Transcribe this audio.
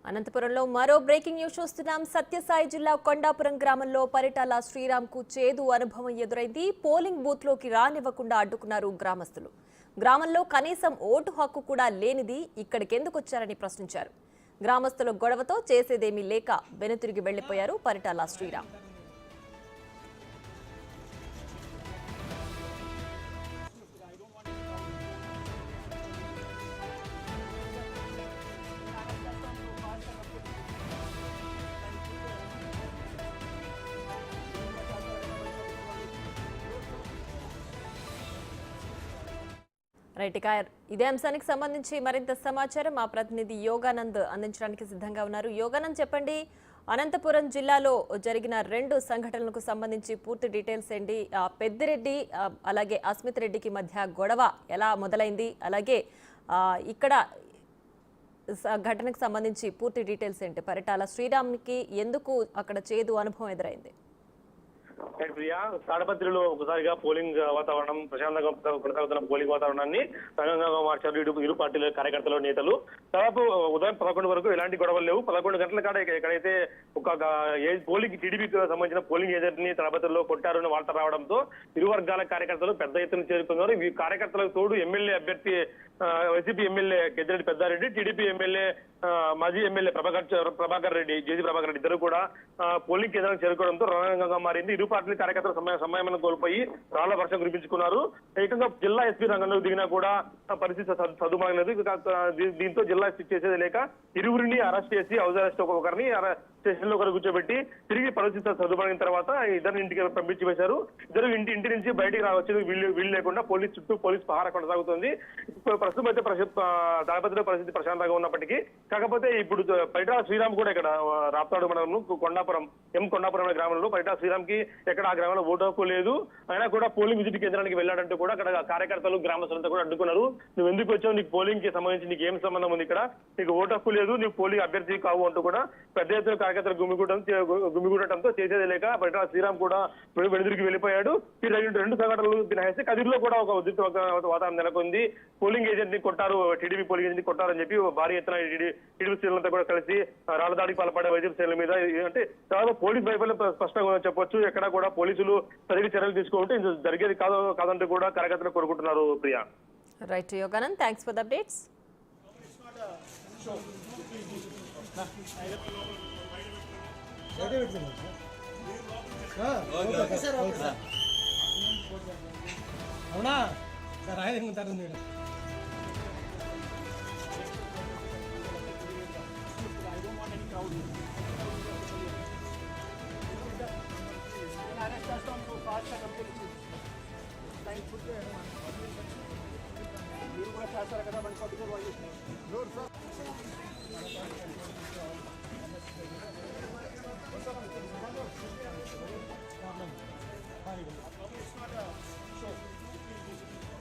అనంతపురంలో మరో breaking news చూస్తున్నాం. సత్యసాయి జిల్లా కొండాపురం గ్రామంలో పరిటాల శ్రీరామ్కు చేదు అనుభవం ఎదురైంది. పోలింగ్ బూత్లోకి రానివ్వకుండా అడ్డుకున్నారు గ్రామస్తులు. గ్రామంలో కనీసం ఓటు హక్కు కూడా లేనిది ఇక్కడికెందుకొచ్చారని ప్రశ్నించారు. గ్రామస్తుల గొడవతో చేసేదేమీ లేక వెనుతిరిగి వెళ్లిపోయారు పరిటాల శ్రీరామ్. రైట్, ఇక ఇదే అంశానికి సంబంధించి మరింత సమాచారం మా ప్రతినిధి యోగానంద్ అందించడానికి సిద్ధంగా ఉన్నారు. యోగానంద్, చెప్పండి, అనంతపురం జిల్లాలో జరిగిన 2 సంఘటనలకు సంబంధించి పూర్తి డీటెయిల్స్ ఏంటి? పెద్దిరెడ్డి అలాగే అస్మిత్ రెడ్డికి మధ్య గొడవ ఎలా మొదలైంది, అలాగే ఇక్కడ ఘటనకు సంబంధించి పూర్తి డీటెయిల్స్ ఏంటి? పరిటాల శ్రీరామ్కి ఎందుకు అక్కడ చేదు అనుభవం ఎదురైంది? ప్రియా, తాడపత్రిలో ఒకసారిగా పోలింగ్ వాతావరణం ప్రశాంతంగా కొనసాగుతున్న పోలింగ్ వాతావరణాన్ని రంగంగా మార్చారు ఇరు పార్టీల కార్యకర్తలు, నేతలు. దాదాపు ఉదయం 11 వరకు ఎలాంటి గొడవలు లేవు. 11 గంటల కాడ ఎక్కడైతే ఒక పోలింగ్ టీడీపీకి సంబంధించిన పోలింగ్ ఏజెంట్ ని తాడపత్రిలో కొట్టారని వార్త రావడంతో ఇరు వర్గాల కార్యకర్తలు పెద్ద ఎత్తున చేరుకున్నారు. ఈ కార్యకర్తలకు తోడు ఎమ్మెల్యే అభ్యర్థి YCP MLA Peddireddy Peddareddy, TDP MLA మాజీ ఎమ్మెల్యే ప్రభాకర్ రెడ్డి, జేజీ ప్రభాకర్ రెడ్డి ఇద్దరు కూడా పోలింగ్ కేంద్రానికి చేరుకోవడంతో రణరంగంగా మారింది. ఇరు పార్టీల కార్యకర్తలు సమయం కోల్పోయి రాళ్ల వర్షం కురిపించుకున్నారు. ఏకంగా జిల్లా ఎస్పీ రంగంలోకి దిగినా కూడా పరిస్థితి సదుమాగలేదు. దీంతో జిల్లా చేసేది లేక ఇరువురిని అరెస్ట్ చేసి హౌస్ అరెస్ట్ ఒకరిని స్టేషన్ లో కూర్చోబెట్టి తిరిగి పరిస్థితి సదుమాగిన తర్వాత ఇద్దరు ఇంటికి పంపించి వేశారు. ఇద్దరు ఇంటి నుంచి బయటికి రావచ్చు వీళ్ళు లేకుండా చుట్టూ పోలీస్ పహారా కొనసాగుతుంది. ప్రస్తుతం అయితే తాడపత్రిలో పరిస్థితి ప్రశాంతంగా ఉన్నప్పటికీ, కాకపోతే ఇప్పుడు పరిటాల శ్రీరామ్ కూడా ఇక్కడ రాప్తాడు మండలంలో కొండాపురం గ్రామంలో పరిటాల శ్రీరామ్ కి ఎక్కడ ఆ గ్రామంలో ఓటు హక్కు లేదు. అయినా కూడా పోలింగ్ విజిట్ కేంద్రానికి వెళ్ళాడంటూ కూడా అక్కడ కార్యకర్తలు, గ్రామస్తులంతా కూడా అడ్డుకున్నారు. నువ్వు ఎందుకు వచ్చావు, నీకు పోలింగ్ కి సంబంధించి నీకు ఏం సంబంధం ఉంది, ఇక్కడ నీకు ఓటు హక్కు లేదు, నీకు పోలింగ్ అభ్యర్థి కావు అంటూ కూడా పెద్ద ఎత్తున కార్యకర్తలు గుమిగూడటంతో చేసేది లేక పరిటాల శ్రీరామ్ కూడా వెనుదిరిగి వెళ్ళిపోయాడు. ఈ 2 సంఘటనలు తినేస్తే కదిరిలో కూడా ఒక ఉద్రిక్త వాతావరణం నెలకొంది. పోలింగ్ ఏజెంట్ ని కొట్టారు, టీడీపీ పోలింగ్ ఏజెంట్ ని కొట్టారని చెప్పి భారీ ఎత్తున టీడీపీ శ్రేణులంతా కూడా కలిసి రాళ్లదాడికి పాల్పడే వైద్య శ్రేణుల మీద అంటే దాదాపు పోలీస్ వైఫల్యం స్పష్టంగా చెప్పొచ్చు. ఎక్కడ కూడా పోలీసులు సరిగ్గా చర్యలు తీసుకుంటే జరిగేది కాదంటూ కూడా కార్యకర్తలు కోరుకుంటున్నారు. Priya. Right Yoganand, thanks for the updates. అవునా సార్, ఆయన ఉంటారు. మీరు కూడా చేస్తారు కదా, మంచి పట్టుకోవాలి.